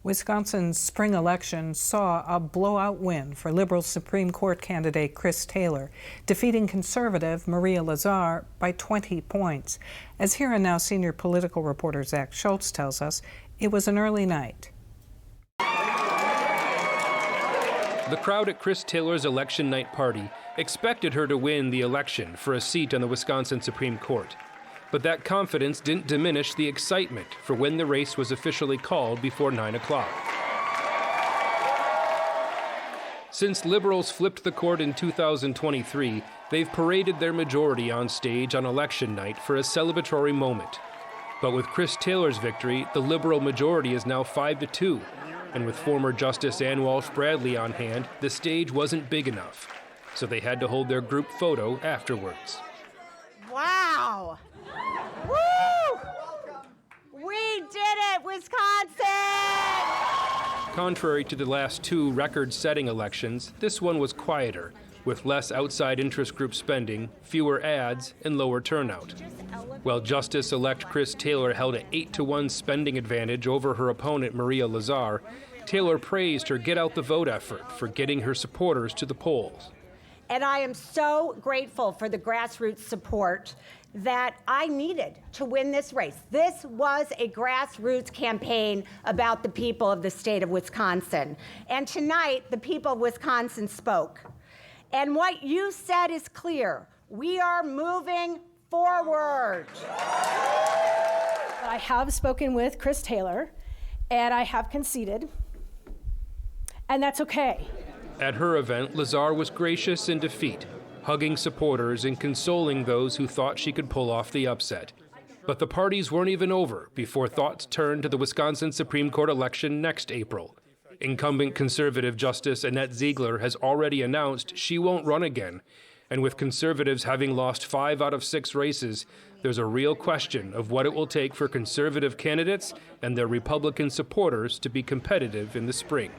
Wisconsin's spring election saw a blowout win for Liberal Supreme Court candidate Chris Taylor, defeating conservative Maria Lazar by 20 points. As Here and Now senior political reporter Zach Schultz tells us, it was an early night. The crowd at Chris Taylor's election night party expected her to win the election for a seat on the Wisconsin Supreme Court. But that confidence didn't diminish the excitement for when the race was officially called before 9 o'clock. Since liberals flipped the court in 2023, they've paraded their majority on stage on election night for a celebratory moment. But with Chris Taylor's victory, the liberal majority is now 5-2. And with former Justice Ann Walsh Bradley on hand, the stage wasn't big enough. So they had to hold their group photo afterwards. Wow! Woo! We did it, Wisconsin! Contrary to the last two record-setting elections, this one was quieter, with less outside interest group spending, fewer ads, and lower turnout. While Justice-elect Chris Taylor held an 8-1 spending advantage over her opponent Maria Lazar, Taylor praised her get-out-the-vote effort for getting her supporters to the polls. And I am so grateful for the grassroots support that I needed to win this race. This was a grassroots campaign about the people of the state of Wisconsin. And tonight, the people of Wisconsin spoke. And what you said is clear. We are moving forward. I have spoken with Chris Taylor, and I have conceded, and that's okay. At her event, Lazar was gracious in defeat, hugging supporters and consoling those who thought she could pull off the upset. But the parties weren't even over before thoughts turned to the Wisconsin Supreme Court election next April. Incumbent conservative Justice Annette Ziegler has already announced she won't run again. And with conservatives having lost 5 out of 6 races, there's a real question of what it will take for conservative candidates and their Republican supporters to be competitive in the spring.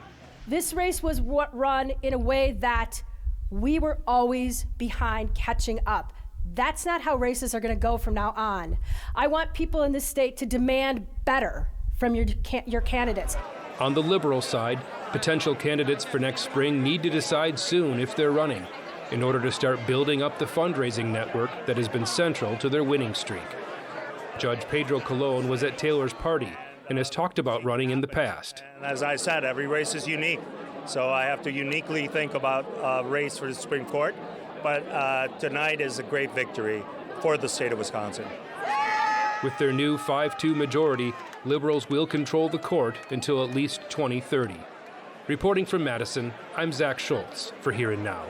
This race was run in a way that we were always behind catching up. That's not how races are going to go from now on. I want people in this state to demand better from your candidates. On the liberal side, potential candidates for next spring need to decide soon if they're running in order to start building up the fundraising network that has been central to their winning streak. Judge Pedro Colon was at Taylor's party and has talked about running in the past. And as I said, every race is unique, so I have to uniquely think about a race for the Supreme Court, but tonight is a great victory for the state of Wisconsin. With their new 5-2 majority, liberals will control the court until at least 2030. Reporting from Madison, I'm Zach Schultz for Here and Now.